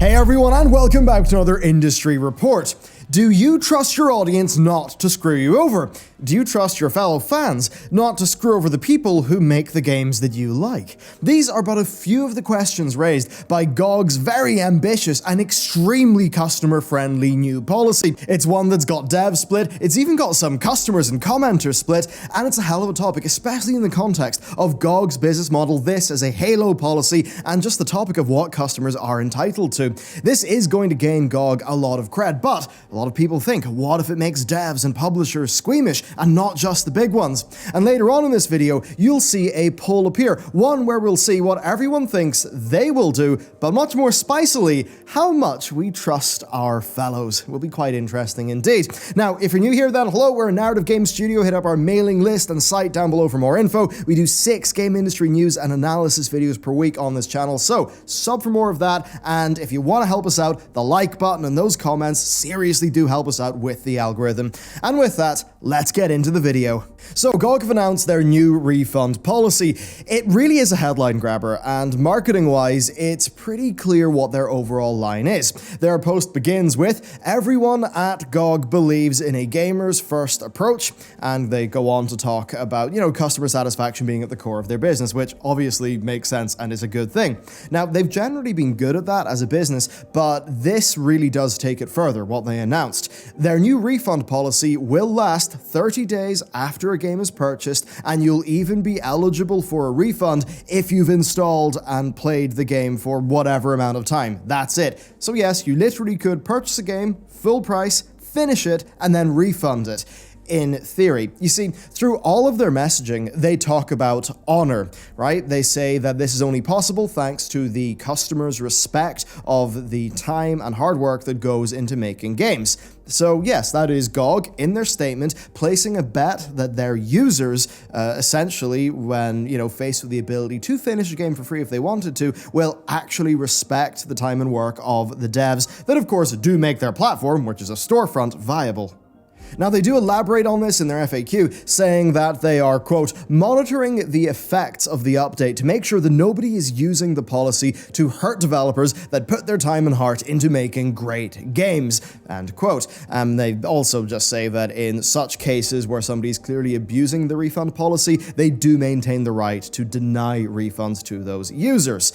Hey everyone, and welcome back to another industry report. Do you trust your audience not to screw you over? Do you trust your fellow fans not to screw over the people who make the games that you like? These are but a few of the questions raised by GOG's very ambitious and extremely customer-friendly new policy. It's one that's got dev split, it's even got some customers and commenters split, and it's a hell of a topic, especially in the context of GOG's business model, this as a Halo policy, and just the topic of what customers are entitled to. This is going to gain GOG a lot of cred, but a lot of people think, what if it makes devs and publishers squeamish, and not just the big ones? And later on in this video, you'll see a poll appear, one where we'll see what everyone thinks they will do, but much more spicily, how much we trust our fellows. It will be quite interesting indeed. Now, if you're new here, then hello, we're a narrative game studio. Hit up our mailing list and site down below for more info. We do 6 game industry news and analysis videos per week on this channel, so sub for more of that, and if you want to help us out, the like button and those comments seriously do help us out with the algorithm. And with that, let's get into the video. So GOG have announced their new refund policy. It really is a headline grabber, and marketing-wise, it's pretty clear what their overall line is. Their post begins with, "Everyone at GOG believes in a gamer's first approach," and they go on to talk about, customer satisfaction being at the core of their business, which obviously makes sense and is a good thing. Now, they've generally been good at that as a business, but this really does take it further, what they announced. Their new refund policy will last 30 days after a game is purchased, and you'll even be eligible for a refund if you've installed and played the game for whatever amount of time. That's it. So yes, you literally could purchase a game, full price, finish it, and then refund it. In theory. You see, through all of their messaging, they talk about honor, right? They say that this is only possible thanks to the customer's respect of the time and hard work that goes into making games. So yes, that is GOG, in their statement, placing a bet that their users, essentially, when, faced with the ability to finish a game for free if they wanted to, will actually respect the time and work of the devs that, of course, do make their platform, which is a storefront, viable. Now, they do elaborate on this in their FAQ, saying that they are, quote, monitoring the effects of the update to make sure that nobody is using the policy to hurt developers that put their time and heart into making great games, end quote. They also just say that in such cases where somebody's clearly abusing the refund policy, they do maintain the right to deny refunds to those users.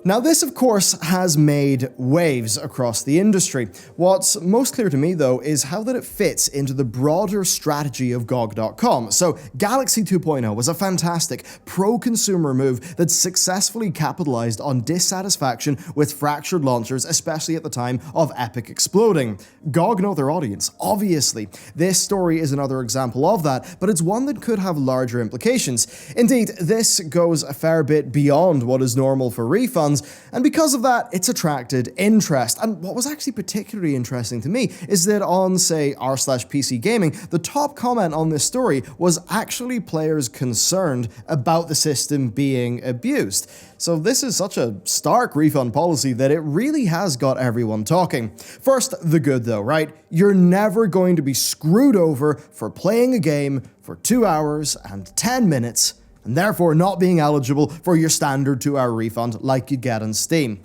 Now, this, of course, has made waves across the industry. What's most clear to me, though, is how that it fits into the broader strategy of GOG.com. So, Galaxy 2.0 was a fantastic pro-consumer move that successfully capitalized on dissatisfaction with fractured launchers, especially at the time of Epic exploding. GOG know their audience, obviously. This story is another example of that, but it's one that could have larger implications. Indeed, this goes a fair bit beyond what is normal for refunds, and because of that, it's attracted interest. And what was actually particularly interesting to me is that on, say, r/PC Gaming, the top comment on this story was actually players concerned about the system being abused. So this is such a stark refund policy that it really has got everyone talking. First, the good though, right? You're never going to be screwed over for playing a game for 2 hours and 10 minutes and therefore not being eligible for your standard 2-hour refund like you get on Steam.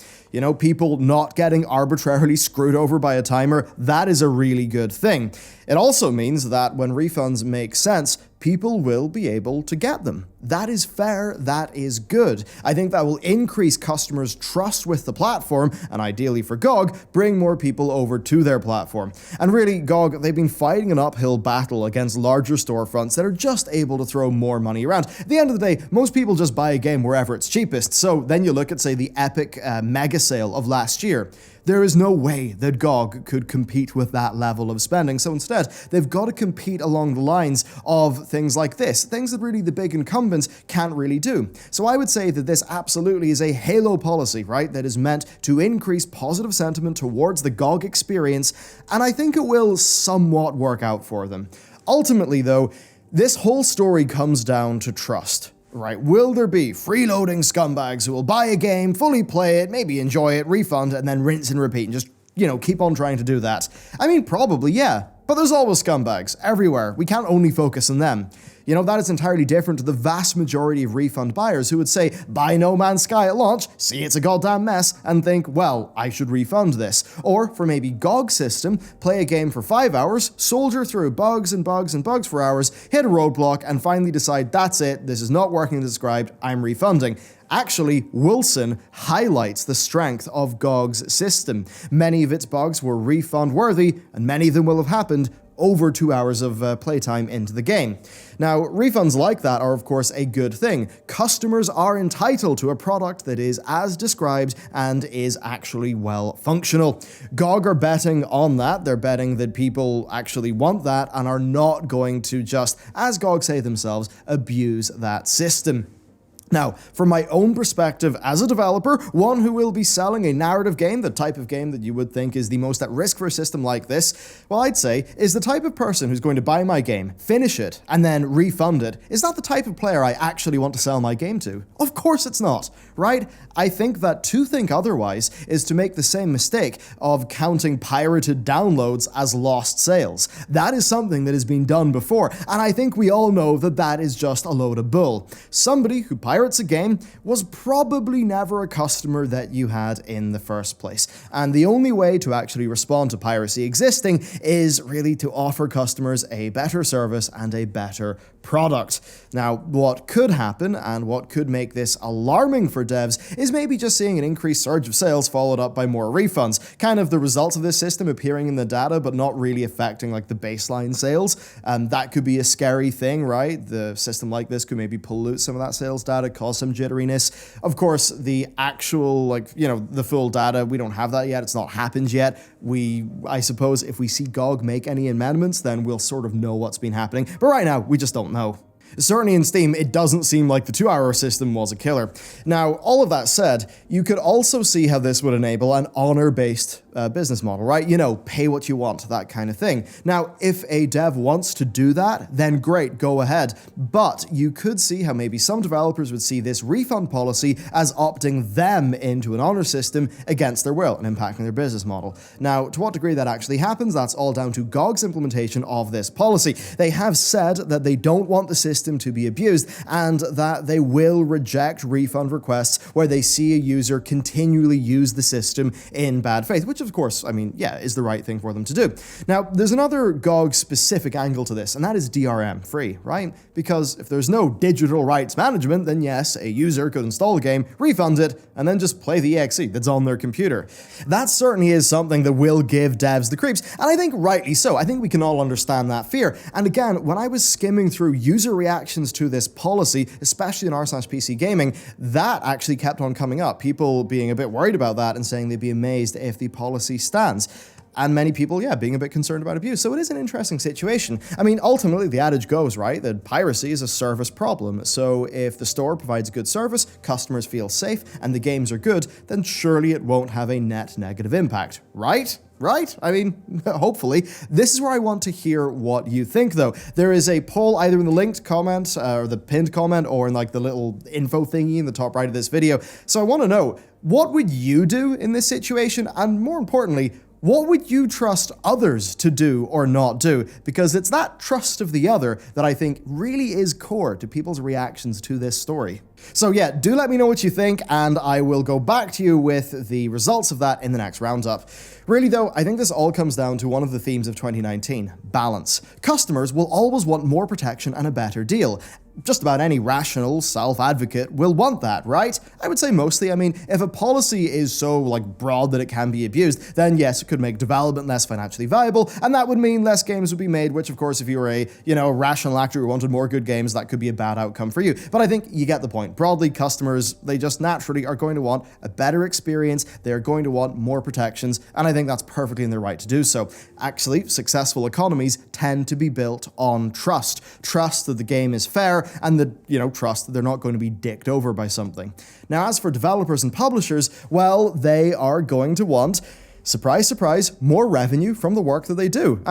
People not getting arbitrarily screwed over by a timer, that is a really good thing. It also means that when refunds make sense, people will be able to get them. That is fair, that is good. I think that will increase customers' trust with the platform, and ideally for GOG, bring more people over to their platform. And really, GOG, they've been fighting an uphill battle against larger storefronts that are just able to throw more money around. At the end of the day, most people just buy a game wherever it's cheapest, so then you look at, say, the Epic mega sale of last year. There is no way that GOG could compete with that level of spending, so instead, they've got to compete along the lines of things like this, things that really the big incumbents can't really do. So I would say that this absolutely is a Halo policy, right, that is meant to increase positive sentiment towards the GOG experience, and I think it will somewhat work out for them. Ultimately, though, this whole story comes down to trust. Right, will there be freeloading scumbags who will buy a game, fully play it, maybe enjoy it, refund, and then rinse and repeat and just, keep on trying to do that? I mean, probably, yeah. But there's always scumbags everywhere. We can't only focus on them. You know, that is entirely different to the vast majority of Refund buyers who would say, buy No Man's Sky at launch, see it's a goddamn mess, and think, well, I should refund this. Or, for maybe GOG system, play a game for 5 hours, soldier through bugs and bugs and bugs for hours, hit a roadblock, and finally decide, that's it, this is not working as described, I'm refunding. Actually, Wilson highlights the strength of GOG's system. Many of its bugs were refund worthy, and many of them will have happened over 2 hours of playtime into the game. Now, refunds like that are of course a good thing. Customers are entitled to a product that is as described and is actually well functional. GOG are betting on that. They're betting that people actually want that and are not going to just, as GOG say themselves, abuse that system. Now, from my own perspective as a developer, one who will be selling a narrative game, the type of game that you would think is the most at risk for a system like this, well, I'd say, is the type of person who's going to buy my game, finish it, and then refund it. Is that the type of player I actually want to sell my game to? Of course it's not, right? I think that to think otherwise is to make the same mistake of counting pirated downloads as lost sales. That is something that has been done before, and I think we all know that that is just a load of bull. Somebody who pirates a game was probably never a customer that you had in the first place. And the only way to actually respond to piracy existing is really to offer customers a better service and a better product. Now, what could happen and what could make this alarming for devs is maybe just seeing an increased surge of sales followed up by more refunds. Kind of the results of this system appearing in the data but not really affecting like the baseline sales. That could be a scary thing, right? The system like this could maybe pollute some of that sales data, cause some jitteriness. Of course, the actual, the full data, we don't have that yet. It's not happened yet. I suppose if we see GOG make any amendments, then we'll sort of know what's been happening. But right now, we just don't know. Certainly in Steam, it doesn't seem like the 2-hour system was a killer. Now, all of that said, you could also see how this would enable an honor-based business model, right? You know, pay what you want, that kind of thing. Now, if a dev wants to do that, then great, go ahead. But you could see how maybe some developers would see this refund policy as opting them into an honor system against their will and impacting their business model. Now, to what degree that actually happens, that's all down to GOG's implementation of this policy. They have said that they don't want the system to be abused and that they will reject refund requests where they see a user continually use the system in bad faith, which of course, is the right thing for them to do. Now, there's another GOG-specific angle to this, and that is DRM-free, right? Because if there's no digital rights management, then yes, a user could install a game, refund it, and then just play the exe that's on their computer. That certainly is something that will give devs the creeps, and I think rightly so. I think we can all understand that fear. And again, when I was skimming through user reactions to this policy, especially in r/PC gaming, that actually kept on coming up. People being a bit worried about that and saying they'd be amazed if the policy stands. And many people, being a bit concerned about abuse. So it is an interesting situation. Ultimately, the adage goes, right, that piracy is a service problem. So if the store provides good service, customers feel safe, and the games are good, then surely it won't have a net negative impact, right? Right? Hopefully. This is where I want to hear what you think, though. There is a poll either in the linked comment, or the pinned comment, or in the little info thingy in the top right of this video. So I want to know, what would you do in this situation? And more importantly, what would you trust others to do or not do? Because it's that trust of the other that I think really is core to people's reactions to this story. So do let me know what you think, and I will go back to you with the results of that in the next roundup. Really though, I think this all comes down to one of the themes of 2019, balance. Customers will always want more protection and a better deal. Just about any rational self-advocate will want that, right? I would say mostly. If a policy is so broad that it can be abused, then yes, it could make development less financially viable, and that would mean less games would be made, which of course if you were a rational actor who wanted more good games, that could be a bad outcome for you. But I think you get the point. Broadly, customers, they just naturally are going to want a better experience, they're going to want more protections, and I think that's perfectly in their right to do so. Actually, successful economies tend to be built on trust. Trust that the game is fair, and trust that they're not going to be dicked over by something. Now, as for developers and publishers, well, they are going to want, surprise, surprise, more revenue from the work that they do.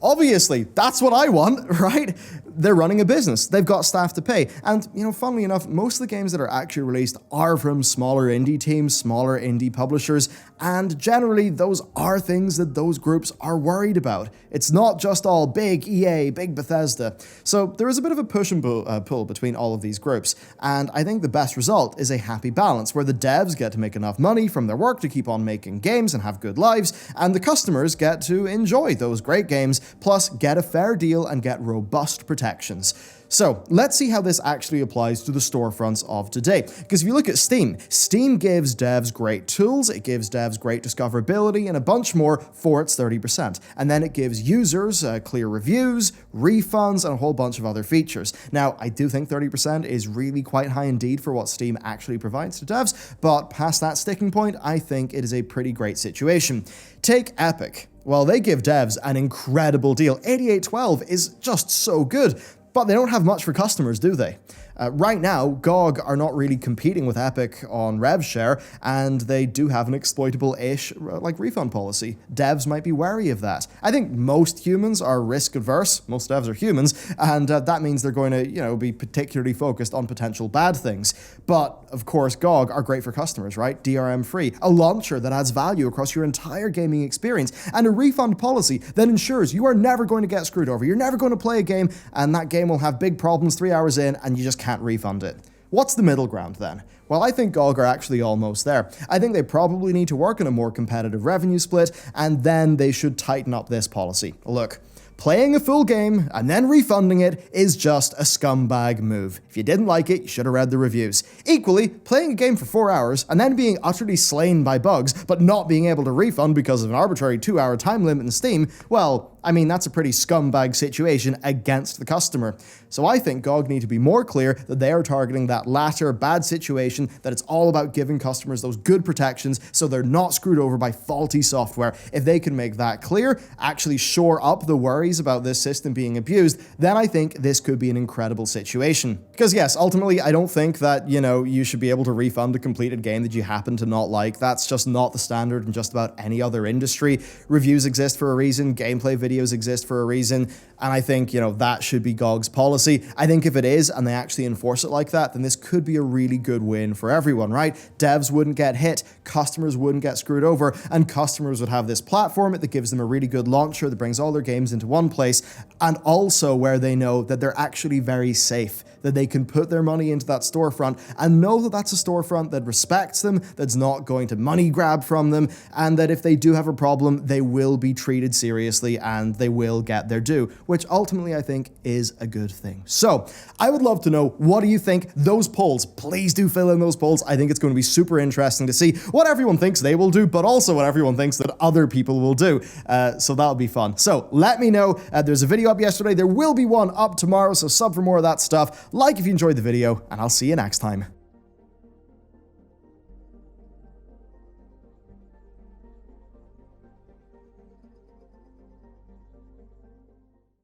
Obviously, that's what I want, right? they're running a business. They've got staff to pay. And, funnily enough, most of the games that are actually released are from smaller indie teams, smaller indie publishers, and generally those are things that those groups are worried about. It's not just all big EA, big Bethesda. So there is a bit of a push and pull between all of these groups, and I think the best result is a happy balance where the devs get to make enough money from their work to keep on making games and have good lives, and the customers get to enjoy those great games, plus get a fair deal and get robust protections. So let's see how this actually applies to the storefronts of today. Because if you look at Steam, Steam gives devs great tools, it gives devs great discoverability, and a bunch more for its 30%. And then it gives users clear reviews, refunds, and a whole bunch of other features. Now, I do think 30% is really quite high indeed for what Steam actually provides to devs, but past that sticking point, I think it is a pretty great situation. Take Epic. Well, they give devs an incredible deal. 8812 is just so good. But they don't have much for customers, do they? Right now, GOG are not really competing with Epic on rev share, and they do have an exploitable-ish refund policy. Devs might be wary of that. I think most humans are risk-averse, most devs are humans, and that means they're going to, be particularly focused on potential bad things. But, of course, GOG are great for customers, right? DRM-free, a launcher that adds value across your entire gaming experience, and a refund policy that ensures you are never going to get screwed over. You're never going to play a game, and that game will have big problems 3 hours in, and you just can't refund it. What's the middle ground then? Well, I think GOG are actually almost there. I think they probably need to work on a more competitive revenue split, and then they should tighten up this policy. Look, playing a full game and then refunding it is just a scumbag move. If you didn't like it, you should have read the reviews. Equally, playing a game for 4 hours and then being utterly slain by bugs, but not being able to refund because of an arbitrary 2-hour time limit in Steam, well, that's a pretty scumbag situation against the customer. So I think GOG need to be more clear that they are targeting that latter bad situation, that it's all about giving customers those good protections so they're not screwed over by faulty software. If they can make that clear, actually shore up the worries about this system being abused, then I think this could be an incredible situation. Because yes, ultimately, I don't think that, you should be able to refund a completed game that you happen to not like. That's just not the standard in just about any other industry. Reviews exist for a reason, gameplay videos exist for a reason, and I think, that should be GOG's policy. I think if it is, and they actually enforce it like that, then this could be a really good win for everyone, right? Devs wouldn't get hit, customers wouldn't get screwed over, and customers would have this platform that gives them a really good launcher that brings all their games into one place, and also where they know that they're actually very safe, that they can put their money into that storefront and know that that's a storefront that respects them, that's not going to money grab from them, and that if they do have a problem, they will be treated seriously and they will get their due, which ultimately I think is a good thing. So I would love to know, what do you think? Those polls, please do fill in those polls. I think it's going to be super interesting to see what everyone thinks they will do, but also what everyone thinks that other people will do. So that'll be fun. So let me know. There's a video up yesterday. There will be one up tomorrow, so sub for more of that stuff. Like if you enjoyed the video, and I'll see you next time.